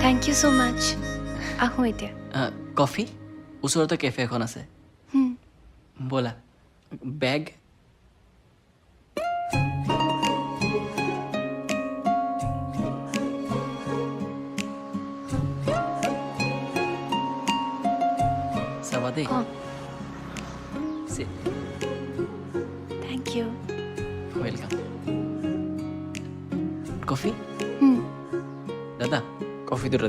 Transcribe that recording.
thank you so' মাছ আহোঁ এতিয়া coffee ওচৰতে কেফে এখন আছে ব'লা বেগ চাবা দেই অঁ থেংক ইউ ওয়েলকাম কফি দাদা কফি দুটো